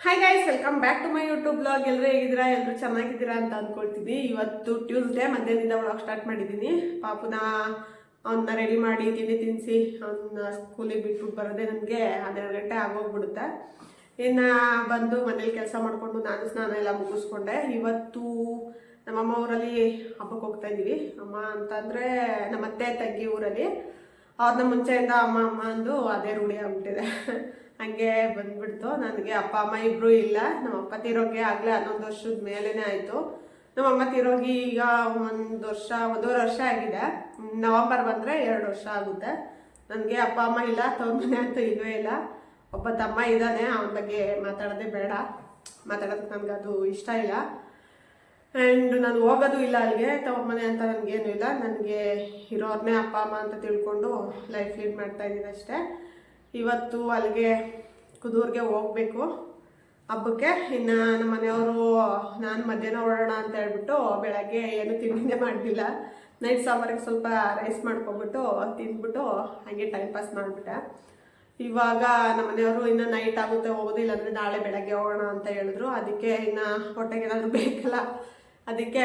Hi guys, welcome back to my YouTube blog. ಎಲ್ಲರೂ ಹೇಗಿದ್ದೀರಾ? ಎಲ್ಲರೂ ಚೆನ್ನಾಗಿದ್ದೀರಾ ಅಂತ ಅಂದ್ಕೊಳ್ತೀನಿ. ಇವತ್ತು ಟ್ಯೂಸ್ಡೇ ಮಧ್ಯಾಹ್ನದಿಂದ ವ್ಲಾಗ್ ಸ್ಟಾರ್ಟ್ ಮಾಡಿದ್ದೀನಿ. ಪಾಪುನ ಅವನ್ನ ರೆಡಿ ಮಾಡಿ ತಿಂಡಿ ತಿನ್ನಿಸಿ ಅವನ್ನ ಸ್ಕೂಲಿಗೆ ಬಿಟ್ಬಿಟ್ಟು ಬರೋದೇ ನನಗೆ 12 ಗಂಟೆ ಆಗೋಗ್ಬಿಡುತ್ತೆ. ಇನ್ನು ಬಂದು ಮನೇಲಿ ಕೆಲಸ ಮಾಡಿಕೊಂಡು ನಾನು ಸ್ನಾನ ಎಲ್ಲ ಮುಗಿಸ್ಕೊಂಡೆ. ಇವತ್ತು ನಮ್ಮಮ್ಮ ಊರಲ್ಲಿ ಹಬ್ಬಕ್ಕೆ ಹೋಗ್ತಾ ಇದ್ದೀವಿ. ಅಮ್ಮ ಅಂತಂದರೆ ನಮ್ಮ ಅತ್ತೆ ತಂಗಿ ಊರಲ್ಲಿ. ಅವ್ರನ್ನ ಮುಂಚೆಯಿಂದ ಅಮ್ಮ ಅಮ್ಮ ಅಂದು ಅದೇ ರೂಢಿ ಆಗ್ಬಿಟ್ಟಿದೆ. ಹಂಗೆ ಬಂದ್ಬಿಡ್ತು. ನನಗೆ ಅಪ್ಪ ಅಮ್ಮ ಇಬ್ಬರು ಇಲ್ಲ. ನಮ್ಮ ಅಪ್ಪ ತೀರೋಗಿ ಆಗಲೇ 11 ವರ್ಷದ ಮೇಲೇ ಆಯಿತು. ನಮ್ಮಮ್ಮ ತೀರೋಗಿ ಈಗ 1 ವರ್ಷ ಆಗಿದೆ. ನವಂಬರ್ ಬಂದರೆ 2 ವರ್ಷ ಆಗುತ್ತೆ. ನನಗೆ ಅಪ್ಪ ಅಮ್ಮ ಇಲ್ಲ, ತವ್ರ ಮನೆ ಅಂತೂ ಇಲ್ಲವೇ ಇಲ್ಲ. ಒಬ್ಬ ತಮ್ಮ ಇದ್ದಾನೆ, ಅವನ ಬಗ್ಗೆ ಮಾತಾಡೋದೇ ಬೇಡ. ಮಾತಾಡೋದಕ್ಕೆ ನನಗೆ ಅದು ಇಷ್ಟ ಇಲ್ಲ. ಆ್ಯಂಡ್ ನಾನು ಹೋಗೋದು ಇಲ್ಲ ಅಲ್ಲಿಗೆ. ತವ್ರ ಮನೆ ಅಂತ ನನಗೇನು ಇಲ್ಲ. ನನಗೆ ಇರೋರ್ನೇ ಅಪ್ಪ ಅಮ್ಮ ಅಂತ ತಿಳ್ಕೊಂಡು ಲೈಫ್ ಲೀಡ್ ಮಾಡ್ತಾಯಿದ್ದೀನಿ ಅಷ್ಟೇ. ಇವತ್ತು ಅಲ್ಲಿಗೆ ಕುದೂರಿಗೆ ಹೋಗಬೇಕು ಹಬ್ಬಕ್ಕೆ. ಇನ್ನು ನಮ್ಮ ಮನೆಯವರು ನಾನು ಮಧ್ಯಾಹ್ನ ಹೊರಡೋಣ ಅಂತ ಹೇಳ್ಬಿಟ್ಟು ಬೆಳಗ್ಗೆ ಏನು ತಿಂಡಿನೇ ಮಾಡಲಿಲ್ಲ. ನೈಟ್ ಸಾಂಬಾರಿಗೆ ಸ್ವಲ್ಪ ರೈಸ್ ಮಾಡ್ಕೊಬಿಟ್ಟು ತಿಂದ್ಬಿಟ್ಟು ಹಾಗೆ ಟೈಮ್ ಪಾಸ್ ಮಾಡಿಬಿಟ್ಟೆ. ಇವಾಗ ನಮ್ಮ ಮನೆಯವರು ಇನ್ನು ನೈಟ್ ಆಗುತ್ತೆ ಹೋಗೋದು, ಇಲ್ಲಾಂದರೆ ನಾಳೆ ಬೆಳಗ್ಗೆ ಹೋಗೋಣ ಅಂತ ಹೇಳಿದ್ರು. ಅದಕ್ಕೆ ಇನ್ನು ಹೊಟ್ಟೆಗೆ ಏನಾದರೂ ಬೇಕಲ್ಲ, ಅದಕ್ಕೆ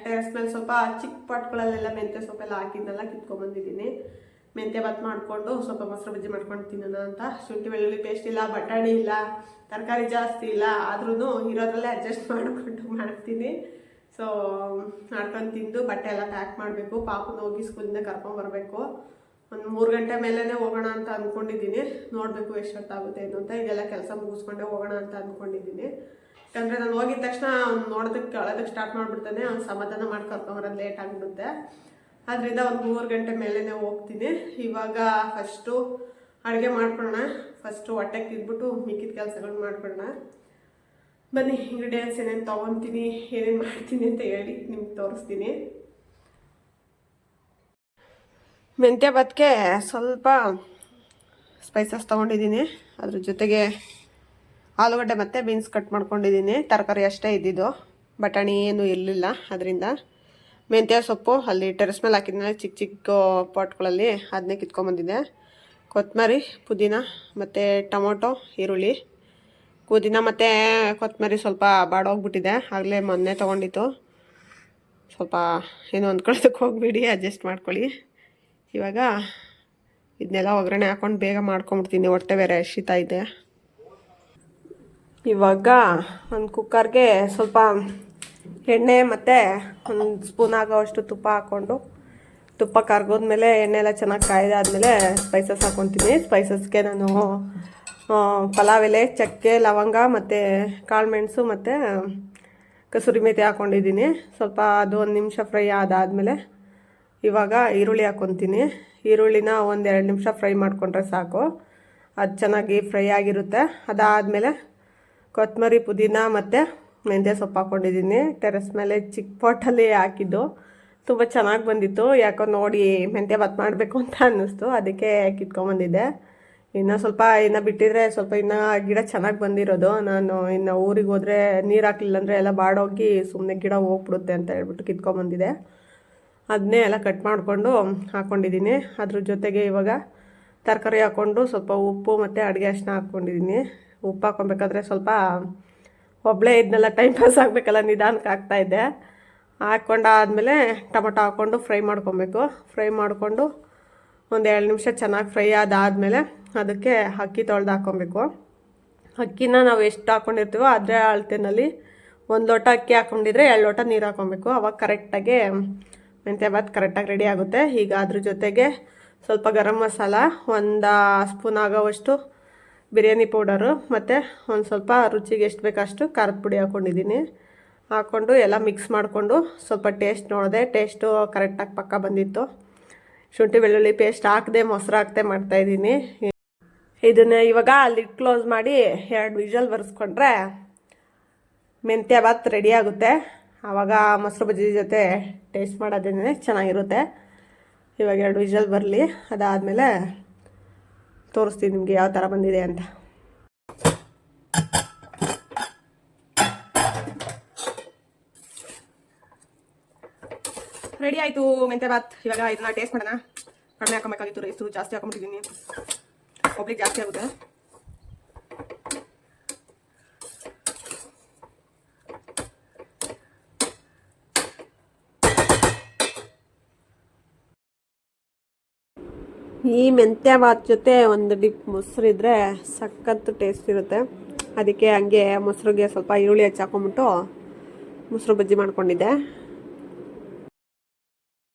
ಟೆರೆಸ್ ಮೇಲೆ ಸ್ವಲ್ಪ ಚಿಕ್ಕ ಪಾಟ್ಗಳಲ್ಲೆಲ್ಲ ಮೆಂತ್ಯ ಸೊಪ್ಪೆಲ್ಲ ಹಾಕಿದ್ನೆಲ್ಲ ಕಿತ್ಕೊಂಡ್ಬಂದಿದ್ದೀನಿ. ಮೆಂತ್ಯ ಭಾತ್ ಮಾಡಿಕೊಂಡು ಸ್ವಲ್ಪ ಮೊಸರು ಬಜ್ಜಿ ಮಾಡ್ಕೊಂಡು ತಿನ್ನೋಣ ಅಂತ. ಶುಂಠಿ ಬೆಳ್ಳುಳ್ಳಿ ಪೇಸ್ಟ್ ಇಲ್ಲ, ಬಟಾಣಿ ಇಲ್ಲ, ತರಕಾರಿ ಜಾಸ್ತಿ ಇಲ್ಲ, ಆದ್ರೂ ಇರೋದ್ರಲ್ಲೇ ಅಡ್ಜಸ್ಟ್ ಮಾಡಿಕೊಂಡು ಮಾಡ್ತೀನಿ. ಸೊ ಮಾಡ್ಕೊಂಡು ತಿಂದು ಬಟ್ಟೆ ಎಲ್ಲ ಪ್ಯಾಕ್ ಮಾಡಬೇಕು. ಪಾಪನ ಹೋಗಿ ಸ್ಕೂಲಿಂದ ಕರ್ಕೊಂಬರ್ಬೇಕು. ಒಂದು 3 ಗಂಟೆ ಮೇಲೇ ಹೋಗೋಣ ಅಂತ ಅಂದ್ಕೊಂಡಿದ್ದೀನಿ. ನೋಡಬೇಕು ಎಷ್ಟೊತ್ತಾಗುತ್ತೆ ಏನು ಅಂತ. ಇದೆಲ್ಲ ಕೆಲಸ ಮುಗಿಸ್ಕೊಂಡೆ ಹೋಗೋಣ ಅಂತ ಅಂದ್ಕೊಂಡಿದ್ದೀನಿ. ಯಾಕಂದರೆ ನಾನು ಹೋಗಿದ ತಕ್ಷಣ ಅವ್ನು ನೋಡೋದಕ್ಕೆ ಅಳೋದಕ್ಕೆ ಸ್ಟಾರ್ಟ್ ಮಾಡಿಬಿಡ್ತಾನೆ. ಅವ್ನು ಸಮಾಧಾನ ಮಾಡಿ ಕರ್ಕೊಂಬರೋದು ಲೇಟ್ ಆಗಿಬಿಡುತ್ತೆ. ಅದರಿಂದ ಒಂದು 3 ಗಂಟೆ ಮೇಲೇ ಹೋಗ್ತೀನಿ. ಇವಾಗ ಫಸ್ಟು ಅಡುಗೆ ಮಾಡ್ಕೊಳ್ಳೋಣ. ಫಸ್ಟು ಹೊಟ್ಟೆಗೆ ತಿಂದ್ಬಿಟ್ಟು ಮಿಕ್ಕಿದ ಕೆಲಸಗಳನ್ನ ಮಾಡ್ಕೊಳ್ಳೋಣ. ಬನ್ನಿ, ಇಂಗ್ರೀಡಿಯೆಂಟ್ಸ್ ಏನೇನು ತೊಗೊತೀನಿ, ಏನೇನು ಮಾಡ್ತೀನಿ ಅಂತ ಹೇಳಿ ನಿಮ್ಗೆ ತೋರಿಸ್ತೀನಿ. ಮೆಂತ್ಯ ಭಾತ್ಗೆ ಸ್ವಲ್ಪ ಸ್ಪೈಸಸ್ ತೊಗೊಂಡಿದ್ದೀನಿ. ಅದ್ರ ಜೊತೆಗೆ ಆಲೂಗಡ್ಡೆ ಮತ್ತು ಬೀನ್ಸ್ ಕಟ್ ಮಾಡ್ಕೊಂಡಿದ್ದೀನಿ. ತರಕಾರಿ ಅಷ್ಟೇ ಇದ್ದಿದ್ದು, ಬಟಾಣಿ ಏನು ಇರಲಿಲ್ಲ. ಅದರಿಂದ ಮೆಂತ್ಯ ಸೊಪ್ಪು ಅಲ್ಲಿ ಟೆರೆಸ್ ಮೇಲೆ ಹಾಕಿದ್ಮೇಲೆ ಚಿಕ್ಕ ಚಿಕ್ಕ ಪಾಟ್ಗಳಲ್ಲಿ ಅದನ್ನೇ ಕಿತ್ಕೊಂಬಂದಿದ್ದೆ. ಕೊತ್ತಂಬರಿ, ಪುದೀನ ಮತ್ತು ಟೊಮೊಟೊ, ಈರುಳ್ಳಿ. ಪುದೀನ ಮತ್ತು ಕೊತ್ತಂಬರಿ ಸ್ವಲ್ಪ ಬಾಡೋಗ್ಬಿಟ್ಟಿದೆ, ಆಗಲೇ ಮೊನ್ನೆ ತೊಗೊಂಡಿತ್ತು. ಸ್ವಲ್ಪ ಏನು ಅಂದ್ಕೊಳ್ಳೋದಕ್ಕೆ ಹೋಗ್ಬಿಡಿ, ಅಡ್ಜಸ್ಟ್ ಮಾಡ್ಕೊಳ್ಳಿ. ಇವಾಗ ಇದನ್ನೆಲ್ಲ ಒಗ್ಗರಣೆ ಹಾಕ್ಕೊಂಡು ಬೇಗ ಮಾಡ್ಕೊಂಬಿಡ್ತೀನಿ, ಹೊಟ್ಟೆ ಬೇರೆ ಹಸಿತಾ ಇದೆ. ಇವಾಗ ಒಂದು ಕುಕ್ಕರ್ಗೆ ಸ್ವಲ್ಪ ಎಣ್ಣೆ ಮತ್ತು 1 ಸ್ಪೂನ್ ಆಗೋವಷ್ಟು ತುಪ್ಪ ಹಾಕ್ಕೊಂಡು, ತುಪ್ಪ ಕರ್ಗೋದ್ಮೇಲೆ ಎಣ್ಣೆ ಎಲ್ಲ ಚೆನ್ನಾಗಿ ಕಾಯ್ದಾದ್ಮೇಲೆ ಸ್ಪೈಸಸ್ ಹಾಕ್ಕೊತೀನಿ. ಸ್ಪೈಸಸ್ಗೆ ನಾನು ಪಲಾವ್ ಎಲೆ, ಚಕ್ಕೆ, ಲವಂಗ ಮತ್ತು ಕಾಳು ಮೆಣಸು ಮತ್ತು ಕಸೂರಿ ಮೇಥಿ ಹಾಕ್ಕೊಂಡಿದ್ದೀನಿ. ಸ್ವಲ್ಪ ಅದು 1 ನಿಮಿಷ ಫ್ರೈ ಆದಾದಮೇಲೆ ಇವಾಗ ಈರುಳ್ಳಿ ಹಾಕ್ಕೊತೀನಿ. ಈರುಳ್ಳಿನ 1-2 ನಿಮಿಷ ಫ್ರೈ ಮಾಡಿಕೊಂಡ್ರೆ ಸಾಕು, ಅದು ಚೆನ್ನಾಗಿ ಫ್ರೈ ಆಗಿರುತ್ತೆ. ಅದಾದಮೇಲೆ ಕೊತ್ತಂಬರಿ, ಪುದೀನ ಮತ್ತು ಮೆಂತ್ಯ ಸೊಪ್ಪು ಹಾಕ್ಕೊಂಡಿದ್ದೀನಿ. ಟೆರೆಸ್ ಮೇಲೆ ಚಿಕ್ಕ ಪಾಟಲ್ಲಿ ಹಾಕಿದ್ದು ತುಂಬ ಚೆನ್ನಾಗಿ ಬಂದಿತ್ತು. ಯಾಕೋ ನೋಡಿ ಮೆಂತ್ಯ ಭಾತ್ ಮಾಡಬೇಕು ಅಂತ ಅನ್ನಿಸ್ತು, ಅದಕ್ಕೆ ಕಿತ್ಕೊಂಬಂದಿದ್ದೆ. ಇನ್ನು ಬಿಟ್ಟಿದ್ರೆ ಸ್ವಲ್ಪ ಇನ್ನು ಗಿಡ ಚೆನ್ನಾಗಿ ಬಂದಿರೋದು. ನಾನು ಇನ್ನು ಊರಿಗೆ ಹೋದರೆ ನೀರು ಹಾಕಲಿಲ್ಲ ಅಂದರೆ ಎಲ್ಲ ಬಾಡೋಗಿ ಸುಮ್ಮನೆ ಗಿಡ ಹೋಗ್ಬಿಡುತ್ತೆ ಅಂತ ಹೇಳ್ಬಿಟ್ಟು ಕಿತ್ಕೊಂಬಂದಿದ್ದೆ. ಅದನ್ನೇ ಎಲ್ಲ ಕಟ್ ಮಾಡಿಕೊಂಡು ಹಾಕ್ಕೊಂಡಿದ್ದೀನಿ. ಅದ್ರ ಜೊತೆಗೆ ಇವಾಗ ತರಕಾರಿ ಹಾಕ್ಕೊಂಡು ಸ್ವಲ್ಪ ಉಪ್ಪು ಮತ್ತು ಅಡುಗೆ ಅರಿಶಿನ ಹಾಕ್ಕೊಂಡಿದ್ದೀನಿ. ಉಪ್ಪು ಹಾಕ್ಕೊಬೇಕಾದ್ರೆ ಸ್ವಲ್ಪ ಒಬ್ಬಳೇ ಇದನ್ನೆಲ್ಲ ಟೈಮ್ ಪಾಸ್ ಆಗಬೇಕಲ್ಲ, ನಿಧಾನಕ್ಕೆ ಹಾಕ್ತಾಯಿದ್ದೆ. ಹಾಕ್ಕೊಂಡಾದಮೇಲೆ ಟೊಮೊಟೊ ಹಾಕ್ಕೊಂಡು ಫ್ರೈ ಮಾಡ್ಕೊಬೇಕು. ಫ್ರೈ ಮಾಡಿಕೊಂಡು 1-2 ನಿಮಿಷ ಚೆನ್ನಾಗಿ ಫ್ರೈ ಆದಾದಮೇಲೆ ಅದಕ್ಕೆ ಅಕ್ಕಿ ತೊಳೆದು ಹಾಕ್ಕೊಬೇಕು. ಅಕ್ಕಿನ ನಾವು ಎಷ್ಟು ಹಾಕ್ಕೊಂಡಿರ್ತೀವೋ ಅದರ ಅಳತೆನಲ್ಲಿ 1 ಲೋಟ ಅಕ್ಕಿ ಹಾಕ್ಕೊಂಡಿದ್ರೆ 2 ಲೋಟ ನೀರು ಹಾಕ್ಕೊಬೇಕು. ಅವಾಗ ಕರೆಕ್ಟಾಗಿ ಮೆಂತ್ಯ ಭಾತ್ ಕರೆಕ್ಟಾಗಿ ರೆಡಿ ಆಗುತ್ತೆ. ಈಗ ಅದ್ರ ಜೊತೆಗೆ ಸ್ವಲ್ಪ ಗರಂ ಮಸಾಲ, 1 ಸ್ಪೂನ್ ಆಗೋವಷ್ಟು ಬಿರಿಯಾನಿ ಪೌಡರು ಮತ್ತು ಒಂದು ಸ್ವಲ್ಪ ರುಚಿಗೆ ಎಷ್ಟು ಬೇಕಷ್ಟು ಖಾರದ ಪುಡಿ ಹಾಕ್ಕೊಂಡಿದ್ದೀನಿ. ಹಾಕ್ಕೊಂಡು ಎಲ್ಲ ಮಿಕ್ಸ್ ಮಾಡಿಕೊಂಡು ಸ್ವಲ್ಪ ಟೇಸ್ಟ್ ನೋಡಿದೆ. ಟೇಸ್ಟು ಕರೆಕ್ಟಾಗಿ ಪಕ್ಕ ಬಂದಿತ್ತು. ಶುಂಠಿ ಬೆಳ್ಳುಳ್ಳಿ ಪೇಸ್ಟ್ ಹಾಕದೆ ಮೊಸರು ಹಾಕ್ದೆ ಮಾಡ್ತಾಯಿದ್ದೀನಿ. ಇದನ್ನು ಇವಾಗ ಲಿಡ್ ಕ್ಲೋಸ್ ಮಾಡಿ 2 ವಿಷಲ್ ಬರೆಸ್ಕೊಂಡ್ರೆ ಮೆಂತ್ಯ ಭಾತ್ ರೆಡಿ ಆಗುತ್ತೆ. ಆವಾಗ ಮೊಸರು ಬಜ್ಜಿ ಜೊತೆ ಟೇಸ್ಟ್ ಮಾಡೋದೇನೆ ಚೆನ್ನಾಗಿರುತ್ತೆ. ಇವಾಗ 2 ವಿಷಲ್ ಬರಲಿ, ಅದಾದಮೇಲೆ ತೋರಿಸ್ತೀನಿ ನಿಮಗೆ ಯಾವ ಥರ ಬಂದಿದೆ ಅಂತ. ರೆಡಿ ಆಯಿತು ಮೆಂತ್ಯ ಭಾತ್. ಇವಾಗ ಇದನ್ನ ಟೇಸ್ಟ್ ಮಾಡೋಣ. ಕಡಿಮೆ ಹಾಕೋಬೇಕಾಗಿತ್ತು, ರೈಸು ಜಾಸ್ತಿ ಹಾಕೊಂಡ್ಬಿಟ್ಟಿದ್ದೀನಿ, ಒಬ್ಳಿಗೆ ಜಾಸ್ತಿ ಆಗುತ್ತೆ. ಈ ಮೆಂತ್ಯ ಭಾತ್ ಜೊತೆ ಒಂದು ಡಿಪ್ ಮೊಸರು ಇದ್ದರೆ ಸಖತ್ತು ಟೇಸ್ಟ್ ಇರುತ್ತೆ. ಅದಕ್ಕೆ ಹಂಗೆ ಮೊಸರಿಗೆ ಸ್ವಲ್ಪ ಈರುಳ್ಳಿ ಹಚ್ಚಾಕೊಂಬಿಟ್ಟು ಮೊಸರು ಬಜ್ಜಿ ಮಾಡ್ಕೊಂಡಿದ್ದೆ.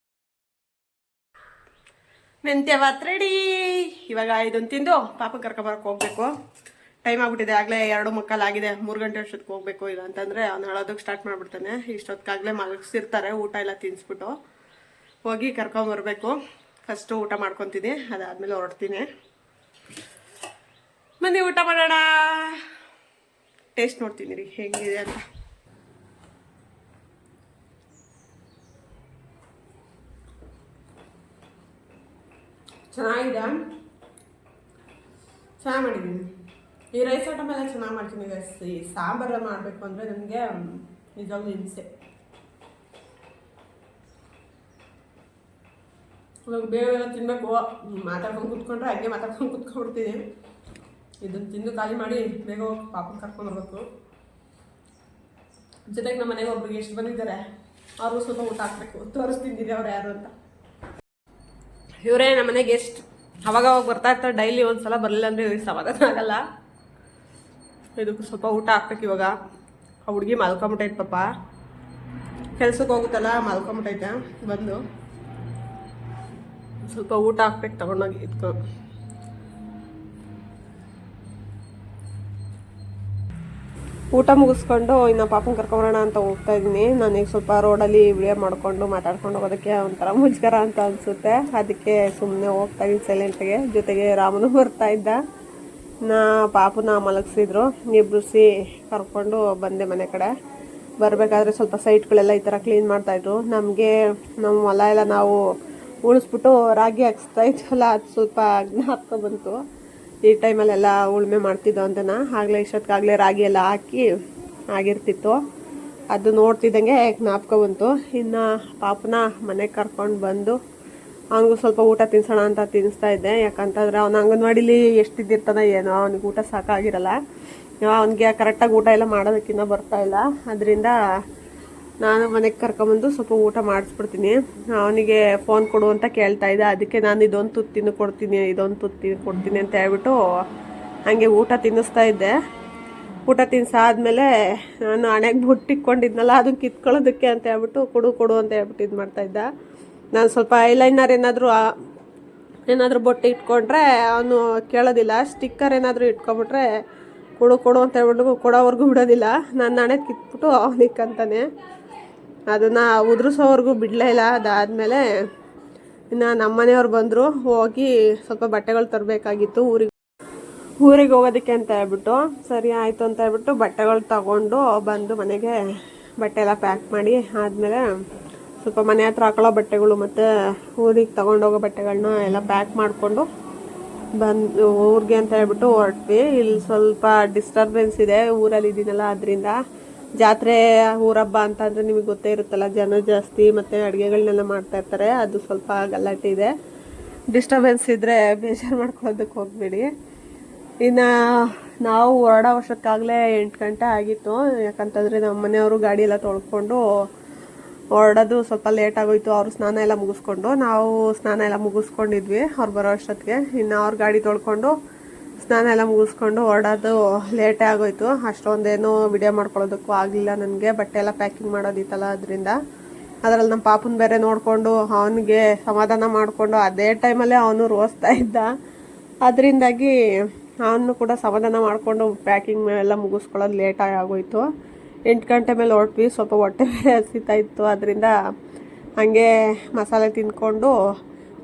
ಮೆಂತ್ಯ ಭಾತ್ ರೆಡಿ. ಇವಾಗ ಇದನ್ನು ತಿಂದು ಪಾಪ ಕರ್ಕೊಬರಕ್ಕೆ ಹೋಗ್ಬೇಕು. ಟೈಮ್ ಆಗ್ಬಿಟ್ಟಿದೆ, ಆಗಲೇ 2:15 ಆಗಿದೆ. 3 ಗಂಟೆ ಅಷ್ಟೊತ್ತಿಗೆ ಹೋಗ್ಬೇಕು. ಇಲ್ಲ ಅಂತಂದರೆ ಅವ್ನು ಹೇಳೋದಕ್ಕೆ ಸ್ಟಾರ್ಟ್ ಮಾಡಿಬಿಡ್ತಾನೆ. ಇಷ್ಟೊತ್ತಿಗಾಗಲೇ ಮಲಗಿಸಿರ್ತಾರೆ, ಊಟ ಎಲ್ಲ ತಿನ್ನಿಸ್ಬಿಟ್ಟು ಹೋಗಿ ಕರ್ಕೊಂಬರ್ಬೇಕು. ಫಸ್ಟು ಊಟ ಮಾಡ್ಕೊತೀನಿ, ಅದಾದಮೇಲೆ ಹೊರಡ್ತೀನಿ. ಬನ್ನಿ ಊಟ ಮಾಡೋಣ. ಟೇಸ್ಟ್ ನೋಡ್ತೀನಿ ರೀ ಹೇಗಿದೆ ಅಂತ. ಚೆನ್ನಾಗಿದೆ, ಚೆನ್ನಾಗಿ ಮಾಡಿದ್ದೀನಿ. ಈ ರೈಸ್ ಐಟಮ್ ಎಲ್ಲ ಚೆನ್ನಾಗಿ ಮಾಡ್ತೀನಿ. ಈ ಸಾಂಬಾರು ಮಾಡಬೇಕು ಅಂದರೆ ನನಗೆ ನಿಜವಾಗ್ಲೂ ಹಿಂಸೆ. ಇವಾಗ ಬೇಗ ತಿನ್ನಬೇಕು, ಮಾತಾಡ್ಕೊಂಡು ಕೂತ್ಕೊಂಡ್ರೆ ಹಂಗೆ ಮಾತಾಡ್ಕೊಂಡು ಕೂತ್ಕೊಂಡ್ಬಿಡ್ತೀನಿ. ಇದನ್ನು ತಿಂದು ಖಾಲಿ ಮಾಡಿ ಬೇಗ ಹೋಗಿ ಪಾಪನ ಕರ್ಕೊಂಡ್ಬರ್ಬೇಕು. ಜೊತೆಗೆ ನಮ್ಮ ಮನೆಗೆ ಒಬ್ರಿಗೆ ಎಷ್ಟು ಬಂದಿದ್ದಾರೆ ಅವರು ಸ್ವಲ್ಪ ಊಟ ಹಾಕ್ಬೇಕು. ತೋರಿಸ್ತಿದ್ದೀನಿ ಅವ್ರು ಯಾರು ಅಂತ. ಇವರೇ ನಮ್ಮ ಮನೆಗೆ ಎಷ್ಟು ಅವಾಗ ಬರ್ತಾ ಇರ್ತಾರೆ. ಡೈಲಿ ಒಂದ್ಸಲ ಬರಲಿಲ್ಲ ಅಂದರೆ ಇವ್ರಿಗೆ ಸಮಾಧಾನ ಆಗಲ್ಲ. ಇದಕ್ಕೆ ಸ್ವಲ್ಪ ಊಟ ಹಾಕ್ಬೇಕು. ಇವಾಗ ಆ ಹುಡುಗಿ ಮಲ್ಕೊಂಬಿಟ್ಟೈತೆ ಪಾಪ, ಕೆಲ್ಸಕ್ಕೆ ಹೋಗುತ್ತಲ್ಲ, ಮಲ್ಕೊಂಬಿಟ್ಟೈತೆ. ಬಂದು ಸ್ವಲ್ಪ ಊಟ ಹಾಕ್ಬೇಕು ತಗೊಂಡೋಗಿ ಇದ್ಕೊ. ಊಟ ಮುಗಿಸ್ಕೊಂಡು ಇನ್ನು ಪಾಪನ ಕರ್ಕೊಂಬರೋಣ ಅಂತ ಹೋಗ್ತಾ ಇದ್ದೀನಿ. ನನಗೆ ಸ್ವಲ್ಪ ರೋಡಲ್ಲಿ ವಿಡಿಯೋ ಮಾಡಿಕೊಂಡು ಮಾತಾಡ್ಕೊಂಡು ಹೋಗೋದಕ್ಕೆ ಒಂಥರ ಮುಜುಗರ ಅಂತ ಅನಿಸುತ್ತೆ. ಅದಕ್ಕೆ ಸುಮ್ಮನೆ ಹೋಗ್ತಾ ಇದ್ದೀನಿ ಸೈಲೆಂಟ್ಗೆ. ಜೊತೆಗೆ ರಾಮನು ಬರ್ತಾ ಇದ್ದ. ಪಾಪನ ಮಲಗಿಸಿದ್ರು, ಎಬ್ಬಿಸಿ ಕರ್ಕೊಂಡು ಬಂದೆ ಮನೆ ಕಡೆ. ಬರಬೇಕಾದ್ರೆ ಸ್ವಲ್ಪ ಸೈಟ್ಗಳೆಲ್ಲ ಈ ಥರ ಕ್ಲೀನ್ ಮಾಡ್ತಾಯಿದ್ರು. ನಮಗೆ ನಮ್ಮ ಹೊಲ ಎಲ್ಲ ನಾವು ಉಳಿಸ್ಬಿಟ್ಟು ರಾಗಿ ಹಾಕ್ಸ್ತಾ ಇದ್ವಲ್ಲ, ಅದು ಸ್ವಲ್ಪ ಜ್ಞಾಪಕ ಬಂತು. ಈ ಟೈಮಲ್ಲೆಲ್ಲ ಉಳುಮೆ ಮಾಡ್ತಿದ್ದೋ ಅಂತನ. ಆಗಲೇ ಇಷ್ಟೊತ್ತಿಗಾಗಲೇ ರಾಗಿ ಎಲ್ಲ ಹಾಕಿ ಆಗಿರ್ತಿತ್ತು. ಅದು ನೋಡ್ತಿದ್ದಂಗೆ ಜ್ಞಾಪಕ ಬಂತು. ಇನ್ನು ಪಾಪನ ಮನೆಗೆ ಕರ್ಕೊಂಡು ಬಂದು ಅವನಿಗೂ ಸ್ವಲ್ಪ ಊಟ ತಿನ್ಸೋಣ ಅಂತ ತಿನ್ನಿಸ್ತಾ ಇದ್ದೆ. ಯಾಕಂತಂದರೆ ಅವ್ನು ಅಂಗನವಾಡಿಲಿ ಎಷ್ಟಿದ್ದಿರ್ತಾನೆ ಏನೋ, ಅವನಿಗೆ ಊಟ ಸಾಕಾಗಿರಲ್ಲ. ಅವನಿಗೆ ಕರೆಕ್ಟಾಗಿ ಊಟ ಎಲ್ಲ ಮಾಡೋದಕ್ಕಿಂತ ಬರ್ತಾಯಿಲ್ಲ. ಅದರಿಂದ ನಾನು ಮನೆಗೆ ಕರ್ಕೊಂಬಂದು ಸ್ವಲ್ಪ ಊಟ ಮಾಡಿಸ್ಬಿಡ್ತೀನಿ. ಅವನಿಗೆ ಫೋನ್ ಕೊಡು ಅಂತ ಕೇಳ್ತಾ ಇದ್ದೆ. ಅದಕ್ಕೆ ನಾನು ಇದೊಂದು ತುತ್ತಿನ ಕೊಡ್ತೀನಿ, ಇದೊಂದು ತುತ್ತಿನ ಕೊಡ್ತೀನಿ ಅಂತ ಹೇಳ್ಬಿಟ್ಟು ಹಾಗೆ ಊಟ ತಿನ್ನಿಸ್ತಾ ಇದ್ದೆ. ಊಟ ತಿನ್ಸಾದ್ಮೇಲೆ ನಾನು ಹಣೆಗೆ ಬೊಟ್ಟಿಟ್ಕೊಂಡಿದ್ನಲ್ಲ, ಅದನ್ನು ಕಿತ್ಕೊಳ್ಳೋದಕ್ಕೆ ಅಂತ ಹೇಳ್ಬಿಟ್ಟು ಕೊಡು ಅಂತ ಹೇಳ್ಬಿಟ್ಟು ಇದು ಮಾಡ್ತಾಯಿದ್ದ. ನಾನು ಸ್ವಲ್ಪ ಐಲೈನರ್ ಏನಾದರೂ ಬೊಟ್ಟು ಇಟ್ಕೊಂಡ್ರೆ ಅವನು ಕೇಳೋದಿಲ್ಲ. ಸ್ಟಿಕ್ಕರ್ ಏನಾದರೂ ಇಟ್ಕೊಂಬಿಟ್ರೆ ಕೊಡು ಅಂತ ಹೇಳ್ಬಿಟ್ಟು ಕೊಡೋವರೆಗೂ ಬಿಡೋದಿಲ್ಲ. ನನ್ನ ಹಣೆ ಕಿತ್ಬಿಟ್ಟು ಅವನಿಗೆ ಅಂತಾನೆ. ಅದನ್ನು ಉದುರಿಸೋವರೆಗೂ ಬಿಡಲೇ ಇಲ್ಲ. ಅದಾದಮೇಲೆ ಇನ್ನು ನಮ್ಮ ಮನೆಯವ್ರು ಬಂದರು. ಹೋಗಿ ಸ್ವಲ್ಪ ಬಟ್ಟೆಗಳು ತರಬೇಕಾಗಿತ್ತು ಊರಿಗೆ ಹೋಗೋದಕ್ಕೆ ಅಂತ ಹೇಳ್ಬಿಟ್ಟು. ಸರಿ ಆಯಿತು ಅಂತ ಹೇಳ್ಬಿಟ್ಟು ಬಟ್ಟೆಗಳು ತಗೊಂಡು ಬಂದು ಮನೆಗೆ ಬಟ್ಟೆ ಎಲ್ಲ ಪ್ಯಾಕ್ ಮಾಡಿ ಆದಮೇಲೆ ಸ್ವಲ್ಪ ಮನೆ ಹತ್ರ ಹಾಕೊಳ್ಳೋ ಬಟ್ಟೆಗಳು ಮತ್ತು ಊರಿಗೆ ತೊಗೊಂಡೋಗೋ ಬಟ್ಟೆಗಳನ್ನ ಎಲ್ಲ ಪ್ಯಾಕ್ ಮಾಡಿಕೊಂಡು ಬಂದು ಊರಿಗೆ ಅಂತ ಹೇಳ್ಬಿಟ್ಟು ಹೊರಟ್ವಿ. ಇಲ್ಲಿ ಸ್ವಲ್ಪ ಡಿಸ್ಟರ್ಬೆನ್ಸ್ ಇದೆ, ಊರಲ್ಲಿ ಇದ್ದೀನಲ್ಲ ಅದರಿಂದ. ಜಾತ್ರೆ ಊರಬ್ಬ ಅಂತಂದರೆ ನಿಮಗೆ ಗೊತ್ತೇ ಇರುತ್ತಲ್ಲ, ಜನ ಜಾಸ್ತಿ ಮತ್ತು ಅಡುಗೆಗಳನ್ನೆಲ್ಲ ಮಾಡ್ತಾಯಿರ್ತಾರೆ. ಅದು ಸ್ವಲ್ಪ ಗಲಾಟೆ ಇದೆ. ಡಿಸ್ಟರ್ಬೆನ್ಸ್ ಇದ್ದರೆ ಬೇಜಾರು ಮಾಡ್ಕೊಳ್ಳೋದಕ್ಕೆ ಹೋಗಬೇಡಿ. ಇನ್ನು ನಾವು ಹೊರಡೋ ವರ್ಷಕ್ಕಾಗಲೇ 8 ಗಂಟೆ ಆಗಿತ್ತು. ಯಾಕಂತಂದರೆ ನಮ್ಮ ಮನೆಯವರು ಗಾಡಿ ಎಲ್ಲ ತೊಳ್ಕೊಂಡು ಹೊರಡೋದು ಸ್ವಲ್ಪ ಲೇಟ್ ಆಗೋಯ್ತು. ಅವರು ಸ್ನಾನ ಎಲ್ಲ ಮುಗಿಸ್ಕೊಂಡು, ನಾವು ಸ್ನಾನ ಎಲ್ಲ ಮುಗಿಸ್ಕೊಂಡಿದ್ವಿ ಅವ್ರು ಬರೋ ಅಷ್ಟೊತ್ತಿಗೆ. ಇನ್ನು ಅವ್ರ ಗಾಡಿ ತೊಳ್ಕೊಂಡು ಸ್ನಾನ ಎಲ್ಲ ಮುಗಿಸ್ಕೊಂಡು ಹೊರಡೋದು ಲೇಟೇ ಆಗೋಯ್ತು. ಅಷ್ಟೊಂದೇನು ವಿಡಿಯೋ ಮಾಡ್ಕೊಳ್ಳೋದಕ್ಕೂ ಆಗಲಿಲ್ಲ ನನಗೆ. ಬಟ್ಟೆ ಎಲ್ಲ ಪ್ಯಾಕಿಂಗ್ ಮಾಡೋದಿತ್ತಲ್ಲ ಅದರಿಂದ. ಅದರಲ್ಲಿ ನಮ್ಮ ಪಾಪನ ಬೇರೆ ನೋಡಿಕೊಂಡು ಅವನಿಗೆ ಸಮಾಧಾನ ಮಾಡಿಕೊಂಡು ಅದೇ ಟೈಮಲ್ಲೇ ಅವನು ರೋಸ್ತಾ ಇದ್ದ. ಅದರಿಂದಾಗಿ ಅವನು ಕೂಡ ಸಮಾಧಾನ ಮಾಡಿಕೊಂಡು ಪ್ಯಾಕಿಂಗ್ ಎಲ್ಲ ಮುಗಿಸ್ಕೊಳ್ಳೋದು ಲೇಟಾಗಿ ಆಗೋಯ್ತು. 8 ಗಂಟೆ ಮೇಲೆ ಹೊರಟ್ವಿ. ಸ್ವಲ್ಪ ಹೊಟ್ಟೆ ಬೇರೆ ಹಸಿತಾ ಇತ್ತು. ಅದರಿಂದ ಹಾಗೆ ಮಸಾಲೆ ತಿಂದ್ಕೊಂಡು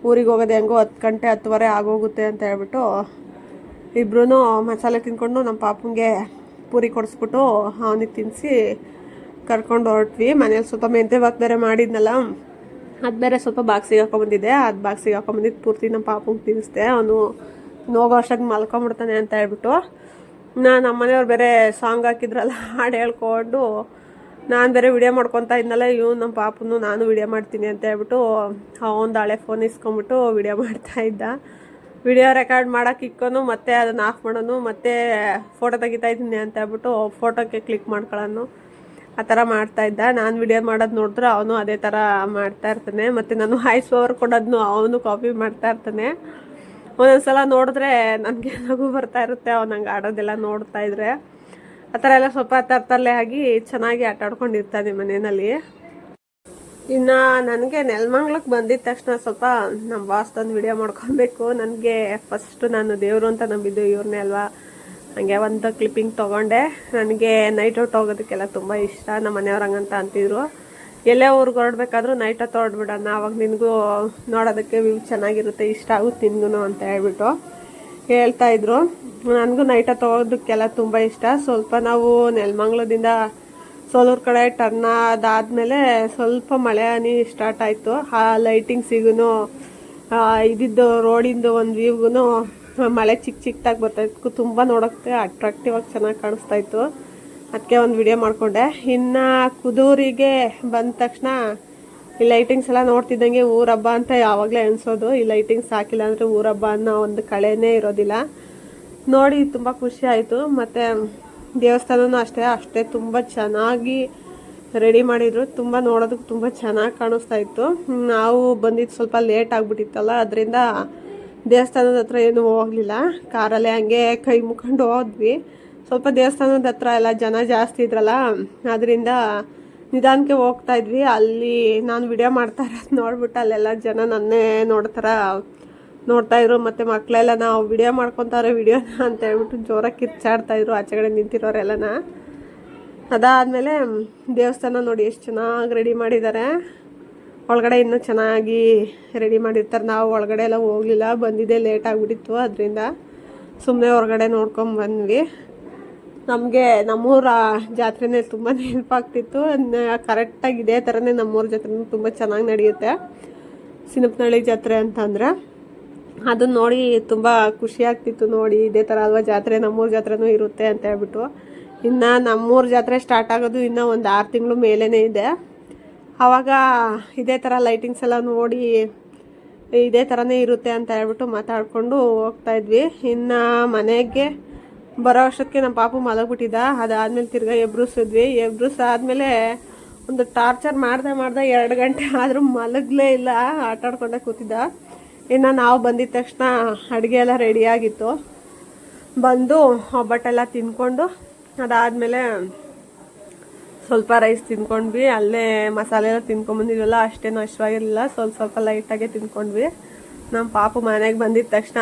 ಊರಿಗೆ ಹೋಗೋದು ಹೆಂಗೋ 10 ಗಂಟೆ 10:15 ಆಗೋಗುತ್ತೆ ಅಂತ ಹೇಳ್ಬಿಟ್ಟು ಇಬ್ಬರೂ ಮಸಾಲೆ ತಿಂದ್ಕೊಂಡು ನಮ್ಮ ಪಾಪನಿಗೆ ಪೂರಿ ಕೊಡಿಸ್ಬಿಟ್ಟು ಅವನಿಗೆ ತಿನ್ನಿಸಿ ಕರ್ಕೊಂಡು ಹೊರಟ್ವಿ. ಮನೇಲಿ ಸ್ವಲ್ಪ ಮೆಂತ್ಯ ಭಾತ್ ಬೇರೆ ಮಾಡಿದ್ನಲ್ಲ, ಅದು ಬೇರೆ ಸ್ವಲ್ಪ ಬಾಕ್ಸಿಗೆ ಹಾಕೊಂಬಂದಿದ್ದೆ. ಅದು ಬಾಕ್ಸಿಗೆ ಹಾಕೊಂಬಂದಿದ್ದು ಪೂರ್ತಿ ನಮ್ಮ ಪಾಪಂಗೆ ತಿನ್ನಿಸ್ದೆ. ಅವನು ಹೋಗೋ ಅಷ್ಟಾಗಿ ಮಲ್ಕೊಂಬಿಡ್ತಾನೆ ಅಂತ ಹೇಳ್ಬಿಟ್ಟು ನಮ್ಮ ಮನೆಯವ್ರು ಬೇರೆ ಸಾಂಗ್ ಹಾಕಿದ್ರಲ್ಲ, ಹಾಡು ಹೇಳ್ಕೊಂಡು ನಾನು ಬೇರೆ ವಿಡಿಯೋ ಮಾಡ್ಕೊತಾ ಇದ್ನಲ್ಲ. ನಮ್ಮ ಪಾಪನು ನಾನು ವಿಡಿಯೋ ಮಾಡ್ತೀನಿ ಅಂತ ಹೇಳ್ಬಿಟ್ಟು ಅವನು ಹಳೆ ಫೋನ್ ಇಸ್ಕೊಂಬಿಟ್ಟು ವಿಡಿಯೋ ಮಾಡ್ತಾಯಿದ್ದ. ವಿಡಿಯೋ ರೆಕಾರ್ಡ್ ಮಾಡೋಕೆ ಇಕ್ಕೋನು ಮತ್ತೆ ಅದನ್ನು ಆಫ್ ಮಾಡೋನು, ಮತ್ತೆ ಫೋಟೋ ತೆಗಿತಾ ಇದ್ದೀನಿ ಅಂತ ಹೇಳ್ಬಿಟ್ಟು ಫೋಟೋಕ್ಕೆ ಕ್ಲಿಕ್ ಮಾಡ್ಕೊಳ್ಳೋನು, ಆ ಥರ ಮಾಡ್ತಾಯಿದ್ದ. ನಾನು ವಿಡಿಯೋ ಮಾಡೋದು ನೋಡಿದ್ರೆ ಅವನು ಅದೇ ಥರ ಮಾಡ್ತಾ ಇರ್ತಾನೆ. ಮತ್ತು ನಾನು ವಾಯ್ಸ್ ಓವರ್ ಕೊಡೋದನ್ನು ಅವನು ಕಾಪಿ ಮಾಡ್ತಾ ಇರ್ತಾನೆ. ಒಂದೊಂದ್ಸಲ ನೋಡಿದ್ರೆ ನನಗೆ ನಗು ಬರ್ತಾ ಇರುತ್ತೆ ಅವ್ನು ಹಂಗೆ ಆಡೋದೆಲ್ಲ ನೋಡ್ತಾ ಇದ್ರೆ. ಆ ಥರ ಎಲ್ಲ ಸ್ವಲ್ಪ ತರ್ತರಲೆ ಆಗಿ ಚೆನ್ನಾಗಿ ಆಟ ಆಡ್ಕೊಂಡಿರ್ತಾನೆ ಮನೆಯಲ್ಲಿ. ಇನ್ನು ನನಗೆ ನೆಲಮಂಗ್ಲಕ್ಕೆ ಬಂದಿದ್ದ ತಕ್ಷಣ ಸ್ವಲ್ಪ ನಮ್ಮ ಬಾಸ್ ತಂದು ವಿಡಿಯೋ ಮಾಡ್ಕೊಬೇಕು. ನನಗೆ ಫಸ್ಟು ನಾನು ದೇವರು ಅಂತ ನಂಬಿದ್ದು ಇವ್ರನ್ನೇ ಅಲ್ವಾ. ಹಂಗೆ ಒಂದು ಕ್ಲಿಪ್ಪಿಂಗ್ ತೊಗೊಂಡೆ. ನನಗೆ ನೈಟ್ ಔಟ್ ಹೋಗೋದಕ್ಕೆಲ್ಲ ತುಂಬ ಇಷ್ಟ. ನಮ್ಮ ಮನೆಯವ್ರು ಹಂಗಂತ ಅಂತಿದ್ರು, ಎಲ್ಲೇ ಊರಿಗೆ ಹೊರಡ್ಬೇಕಾದ್ರೂ ನೈಟ್ ಹೊತ್ತು ಹೊರಡ್ಬಿಡೋಣ, ಅವಾಗ ನಿನಗೂ ನೋಡೋದಕ್ಕೆ ವ್ಯೂ ಚೆನ್ನಾಗಿರುತ್ತೆ, ಇಷ್ಟ ಆಗುತ್ತೆ ನಿನ್ಗೂ ಅಂತ ಹೇಳ್ಬಿಟ್ಟು ಹೇಳ್ತಾಯಿದ್ರು. ನನಗೂ ನೈಟ್ ಹೊತ್ತು ಹೋಗೋದಕ್ಕೆಲ್ಲ ತುಂಬ ಇಷ್ಟ. ಸ್ವಲ್ಪ ನಾವು ನೆಲಮಂಗ್ಲದಿಂದ ಸೋಲೂರು ಕಡೆ ಟರ್ನ್ ಅದಾದಮೇಲೆ ಸ್ವಲ್ಪ ಮಳೆ ಹನಿ ಸ್ಟಾರ್ಟ್ ಆಯಿತು. ಆ ಲೈಟಿಂಗ್ಸಿಗೂ ಇದ್ದಿದ್ದು ರೋಡಿಂದು ಒಂದು ವ್ಯೂಗೂ ಮಳೆ ಚಿಕ್ಕದಾಗಿ ಬರ್ತಾಯಿತ್ತು. ತುಂಬ ನೋಡೋಕ್ಕೆ ಅಟ್ರಾಕ್ಟಿವ್ ಆಗಿ ಚೆನ್ನಾಗಿ ಕಾಣಿಸ್ತಾಯಿತ್ತು. ಅದಕ್ಕೆ ಒಂದು ವಿಡಿಯೋ ಮಾಡಿಕೊಂಡೆ. ಇನ್ನು ಕುದೂರಿಗೆ ಬಂದ ತಕ್ಷಣ ಈ ಲೈಟಿಂಗ್ಸ್ ಎಲ್ಲ ನೋಡ್ತಿದ್ದಂಗೆ ಊರಹಬ್ಬ ಅಂತ ಯಾವಾಗಲೇ ಅನಿಸೋದು. ಈ ಲೈಟಿಂಗ್ಸ್ ಹಾಕಿಲ್ಲ ಅಂದರೆ ಊರಹಬ್ಬ ಅನ್ನೋ ಒಂದು ಕಳೆನೇ ಇರೋದಿಲ್ಲ. ನೋಡಿ ತುಂಬ ಖುಷಿ ಆಯಿತು. ಮತ್ತು ದೇವಸ್ಥಾನನೂ ಅಷ್ಟೇ ತುಂಬ ಚೆನ್ನಾಗಿ ರೆಡಿ ಮಾಡಿದರು. ತುಂಬ ನೋಡೋದಕ್ಕೆ ತುಂಬ ಚೆನ್ನಾಗಿ ಕಾಣಿಸ್ತಾ ಇತ್ತು. ನಾವು ಬಂದಿದ್ದು ಸ್ವಲ್ಪ ಲೇಟ್ ಆಗಿಬಿಟ್ಟಿತ್ತಲ್ಲ, ಅದರಿಂದ ದೇವಸ್ಥಾನದ ಹತ್ರ ಏನೂ ಹೋಗಲಿಲ್ಲ. ಕಾರಲ್ಲೇ ಹಂಗೆ ಕೈ ಮುಕ್ಕೊಂಡು ಹೋದ್ವಿ. ಸ್ವಲ್ಪ ದೇವಸ್ಥಾನದ ಹತ್ರ ಎಲ್ಲ ಜನ ಜಾಸ್ತಿ ಇದ್ರಲ್ಲ, ಅದರಿಂದ ನಿಧಾನಕ್ಕೆ ಹೋಗ್ತಾ ಇದ್ವಿ. ಅಲ್ಲಿ ನಾನು ವಿಡಿಯೋ ಮಾಡ್ತಾ ಇರೋದು ನೋಡ್ಬಿಟ್ಟು ಅಲ್ಲೆಲ್ಲ ಜನ ನನ್ನೇ ನೋಡ್ತಾಯಿದ್ರು. ಮತ್ತು ಮಕ್ಕಳೆಲ್ಲ ನಾವು ವಿಡಿಯೋ ಮಾಡ್ಕೊತಾರೆ ವಿಡಿಯೋನ ಅಂತ ಹೇಳ್ಬಿಟ್ಟು ಜೋರಾಗಿ ಕಿರ್ಚಾಡ್ತಾಯಿದ್ರು ಆಚೆ ಕಡೆ ನಿಂತಿರೋರೆಲ್ಲನ. ಅದಾದಮೇಲೆ ದೇವಸ್ಥಾನ ನೋಡಿ ಎಷ್ಟು ಚೆನ್ನಾಗಿ ರೆಡಿ ಮಾಡಿದ್ದಾರೆ. ಒಳಗಡೆ ಇನ್ನೂ ಚೆನ್ನಾಗಿ ರೆಡಿ ಮಾಡಿರ್ತಾರೆ. ನಾವು ಒಳಗಡೆ ಎಲ್ಲ ಹೋಗಲಿಲ್ಲ, ಬಂದಿದ್ದೇ ಲೇಟ್ ಆಗಿಬಿಟ್ಟಿತ್ತು. ಅದರಿಂದ ಸುಮ್ಮನೆ ಹೊರಗಡೆ ನೋಡ್ಕೊಂಬಂದ್ವಿ. ನಮಗೆ ನಮ್ಮೂರ ಜಾತ್ರೆನೇ ತುಂಬ ನೆನಪಾಗ್ತಿತ್ತು. ಕರೆಕ್ಟಾಗಿ ಇದೇ ಥರನೇ ನಮ್ಮೂರ ಜಾತ್ರೆನೂ ತುಂಬ ಚೆನ್ನಾಗಿ ನಡೆಯುತ್ತೆ. ಸಿನಪನಹಳ್ಳಿ ಜಾತ್ರೆ ಅಂತಂದರೆ ಅದನ್ನು ನೋಡಿ ತುಂಬ ಖುಷಿ ಆಗ್ತಿತ್ತು. ನೋಡಿ ಇದೇ ಥರ ಅಲ್ವಾ ಜಾತ್ರೆ, ನಮ್ಮೂರ ಜಾತ್ರೆನೂ ಇರುತ್ತೆ ಅಂತ ಹೇಳ್ಬಿಟ್ಟು. ಇನ್ನು ನಮ್ಮೂರ ಜಾತ್ರೆ ಸ್ಟಾರ್ಟ್ ಆಗೋದು ಇನ್ನೂ ಒಂದು 6 ತಿಂಗಳು ಮೇಲೇ ಇದೆ. ಆವಾಗ ಇದೇ ಥರ ಲೈಟಿಂಗ್ಸ್ ಎಲ್ಲ ನೋಡಿ ಇದೇ ಥರನೇ ಇರುತ್ತೆ ಅಂತ ಹೇಳ್ಬಿಟ್ಟು ಮಾತಾಡಿಕೊಂಡು ಹೋಗ್ತಾಯಿದ್ವಿ. ಇನ್ನು ಮನೆಗೆ ಬರೋ ವರ್ಷಕ್ಕೆ ನಮ್ಮ ಪಾಪು ಮಲಗಿಬಿಟ್ಟಿದ್ದ. ಅದಾದಮೇಲೆ ತಿರ್ಗಾ ಎಬ್ರಿಸಿದ್ವಿ. ಎಬ್ರಿಸಾದ್ಮೇಲೆ ಒಂದು ಟಾರ್ಚರ್ ಮಾಡ್ದೆ 2 ಗಂಟೆ ಆದರೂ ಮಲಗಲೇ ಇಲ್ಲ, ಆಟ ಆಡ್ಕೊಂಡೆ ಕೂತಿದ್ದ. ಇನ್ನು ನಾವು ಬಂದಿದ್ದ ತಕ್ಷಣ ಅಡುಗೆ ಎಲ್ಲ ರೆಡಿಯಾಗಿತ್ತು. ಬಂದು ಒಬ್ಬಟ್ಟೆಲ್ಲ ತಿಂದ್ಕೊಂಡು ಅದಾದಮೇಲೆ ಸ್ವಲ್ಪ ರೈಸ್ ತಿಂದ್ಕೊಂಡ್ವಿ. ಅಲ್ಲೇ ಮಸಾಲೆ ಎಲ್ಲ ತಿನ್ಕೊಂಬಂದಿದ್ವಲ್ಲ, ಅಷ್ಟೇನು ಹಶ್ವಾಗಿರಲಿಲ್ಲ, ಸ್ವಲ್ಪ ಲೈಟಾಗೆ ತಿಂದ್ಕೊಂಡ್ವಿ. ನಮ್ಮ ಪಾಪು ಮನೆಗೆ ಬಂದಿದ್ದ ತಕ್ಷಣ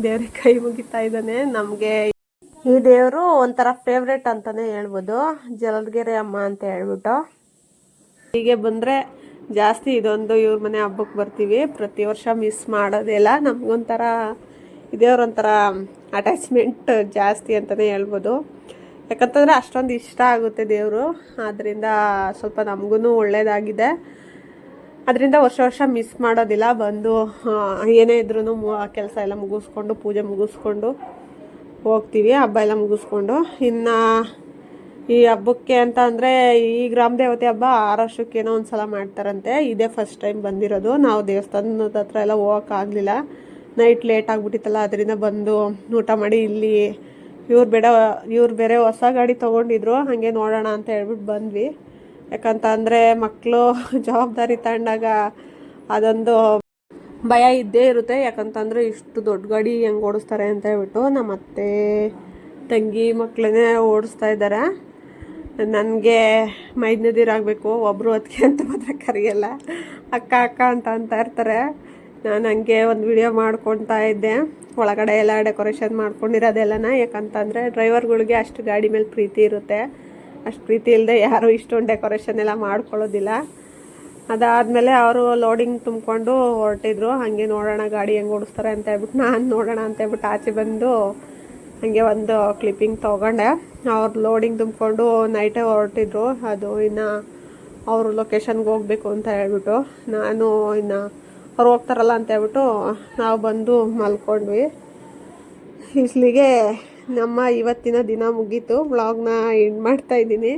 ದೇವ್ರಿಗೆ ಕೈ ಮುಗಿತಾ ಇದ್ದಾನೆ. ನಮಗೆ ಈ ದೇವರು ಒಂಥರ ಫೇವ್ರೇಟ್ ಅಂತಲೇ ಹೇಳ್ಬೋದು, ಜಲದಗೆರೆ ಅಮ್ಮ ಅಂತ ಹೇಳ್ಬಿಟ್ಟು. ಹೀಗೆ ಬಂದರೆ ಜಾಸ್ತಿ ಇದೊಂದು ಇವ್ರ ಮನೆ ಹಬ್ಬಕ್ಕೆ ಬರ್ತೀವಿ. ಪ್ರತಿ ವರ್ಷ ಮಿಸ್ ಮಾಡೋದಿಲ್ಲ. ನಮಗೊಂಥರ ಇದೇವ್ರೊಂಥರ ಅಟ್ಯಾಚ್ಮೆಂಟ್ ಜಾಸ್ತಿ ಅಂತಲೇ ಹೇಳ್ಬೋದು. ಯಾಕಂತಂದರೆ ಅಷ್ಟೊಂದು ಇಷ್ಟ ಆಗುತ್ತೆ ದೇವರು. ಆದ್ದರಿಂದ ಸ್ವಲ್ಪ ನಮಗೂ ಒಳ್ಳೆಯದಾಗಿದೆ. ಅದರಿಂದ ವರ್ಷ ಮಿಸ್ ಮಾಡೋದಿಲ್ಲ. ಬಂದು ಏನೇ ಇದ್ರೂ ಕೆಲಸ ಎಲ್ಲ ಮುಗಿಸ್ಕೊಂಡು ಪೂಜೆ ಮುಗಿಸ್ಕೊಂಡು ಹೋಗ್ತೀವಿ, ಹಬ್ಬ ಎಲ್ಲ ಮುಗಿಸ್ಕೊಂಡು. ಇನ್ನು ಈ ಹಬ್ಬಕ್ಕೆ ಅಂತ ಅಂದರೆ ಈ ಗ್ರಾಮ ದೇವತೆ ಹಬ್ಬ 6 ವರ್ಷಕ್ಕೇನೋ ಒಂದು ಸಲ ಮಾಡ್ತಾರಂತೆ. ಇದೇ ಫಸ್ಟ್ ಟೈಮ್ ಬಂದಿರೋದು. ನಾವು ದೇವಸ್ಥಾನದ ಹತ್ರ ಎಲ್ಲ ಹೋಗೋಕ್ಕಾಗಲಿಲ್ಲ, ನೈಟ್ ಲೇಟ್ ಆಗಿಬಿಟ್ಟಿತ್ತಲ್ಲ, ಅದರಿಂದ ಬಂದು ಊಟ ಮಾಡಿ ಇಲ್ಲಿ ಇವ್ರು ಬೇರೆ ಹೊಸ ಗಾಡಿ ತೊಗೊಂಡಿದ್ರು, ಹಾಗೆ ನೋಡೋಣ ಅಂತ ಹೇಳ್ಬಿಟ್ಟು ಬಂದ್ವಿ. ಯಾಕಂತ ಅಂದರೆ ಮಕ್ಕಳು ಜವಾಬ್ದಾರಿ ತಗೊಂಡಾಗ ಅದೊಂದು ಭಯ ಇದ್ದೇ ಇರುತ್ತೆ. ಯಾಕಂತಂದರೆ ಇಷ್ಟು ದೊಡ್ಡ ಗಾಡಿ ಹೆಂಗೆ ಓಡಿಸ್ತಾರೆ ಅಂತ ಹೇಳ್ಬಿಟ್ಟು ನಮ್ಮ ಅತ್ತೆ ತಂಗಿ ಮಕ್ಕಳನ್ನೇ ಓಡಿಸ್ತಾ ಇದ್ದಾರೆ. ನನಗೆ ಮೈದ್ನದಿರಾಗಬೇಕು, ಒಬ್ಬರು ಅದಕ್ಕೆ ಅಂತ ಮಾತ್ರ ಕರೆಯಲ್ಲ, ಅಕ್ಕ ಅಂತ ಇರ್ತಾರೆ. ನಾನು ಹಂಗೆ ಒಂದು ವಿಡಿಯೋ ಮಾಡ್ಕೊತಾ ಇದ್ದೆ, ಒಳಗಡೆ ಎಲ್ಲ ಡೆಕೋರೇಷನ್ ಮಾಡ್ಕೊಂಡಿರೋದೆಲ್ಲನ. ಯಾಕಂತಂದರೆ ಡ್ರೈವರ್ಗಳಿಗೆ ಅಷ್ಟು ಗಾಡಿ ಮೇಲೆ ಪ್ರೀತಿ ಇರುತ್ತೆ. ಅಷ್ಟು ಪ್ರೀತಿ ಇಲ್ಲದೆ ಯಾರೂ ಇಷ್ಟೊಂದು ಡೆಕೋರೇಷನ್ ಎಲ್ಲ ಮಾಡ್ಕೊಳ್ಳೋದಿಲ್ಲ. ಅದಾದಮೇಲೆ ಅವರು ಲೋಡಿಂಗ್ ತುಂಬಿಕೊಂಡು ಹೊರಟಿದ್ರು. ಹಾಗೆ ನೋಡೋಣ ಗಾಡಿ ಹೆಂಗೆ ಓಡಿಸ್ತಾರೆ ಅಂತ ಹೇಳ್ಬಿಟ್ಟು ನಾನು ನೋಡೋಣ ಅಂತ ಹೇಳ್ಬಿಟ್ಟು ಆಚೆ ಬಂದು ಹಾಗೆ ಒಂದು ಕ್ಲಿಪ್ಪಿಂಗ್ ತೊಗೊಂಡೆ. ಅವ್ರು ಲೋಡಿಂಗ್ ತುಂಬಿಕೊಂಡು ನೈಟೇ ಹೊರಟಿದ್ರು. ಅದು ಇನ್ನು ಅವರು ಲೊಕೇಶನ್ಗೆ ಹೋಗಬೇಕು ಅಂತ ಹೇಳ್ಬಿಟ್ಟು ನಾನು ಇನ್ನು ಅವ್ರು ಹೋಗ್ತಾರಲ್ಲ ಅಂತ ಹೇಳ್ಬಿಟ್ಟು ನಾವು ಬಂದು ಮಲ್ಕೊಂಡ್ವಿ. ಇಲ್ಲಿಗೆ ನಮ್ಮ ಇವತ್ತಿನ ದಿನ ಮುಗೀತು. ವ್ಲಾಗ್ನ ಎಂಡ್ ಮಾಡ್ತಾಯಿದ್ದೀನಿ.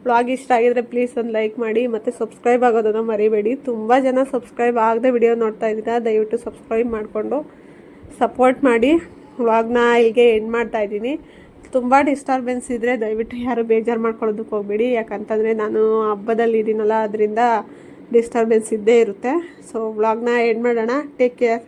ವ್ಲಾಗ್ ಇಷ್ಟ ಆಗಿದ್ರೆ ಪ್ಲೀಸ್ ಒಂದು ಲೈಕ್ ಮಾಡಿ ಮತ್ತು ಸಬ್ಸ್ಕ್ರೈಬ್ ಆಗೋದನ್ನು ಮರಿಬೇಡಿ. ತುಂಬ ಜನ ಸಬ್ಸ್ಕ್ರೈಬ್ ಆಗದೆ ವಿಡಿಯೋ ನೋಡ್ತಾ ಇದ್ದೀರಾ, ದಯವಿಟ್ಟು ಸಬ್ಸ್ಕ್ರೈಬ್ ಮಾಡಿಕೊಂಡು ಸಪೋರ್ಟ್ ಮಾಡಿ. ವ್ಲಾಗ್ನ ಇಲ್ಲಿಗೆ ಎಂಡ್ ಮಾಡ್ತಾಯಿದ್ದೀನಿ. ತುಂಬ ಡಿಸ್ಟರ್ಬೆನ್ಸ್ ಇದ್ದರೆ ದಯವಿಟ್ಟು ಯಾರು ಬೇಜಾರು ಮಾಡ್ಕೊಳ್ಳೋದಕ್ಕೆ ಹೋಗಬೇಡಿ. ಯಾಕಂತಂದರೆ ನಾನು ಹಬ್ಬದಲ್ಲಿ ಇದ್ದೀನಲ್ಲ, ಅದರಿಂದ ಡಿಸ್ಟರ್ಬೆನ್ಸ್ ಇದ್ದೇ ಇರುತ್ತೆ. ಸೊ ವ್ಲಾಗ್ನ ಎಂಡ್ ಮಾಡೋಣ. Take care.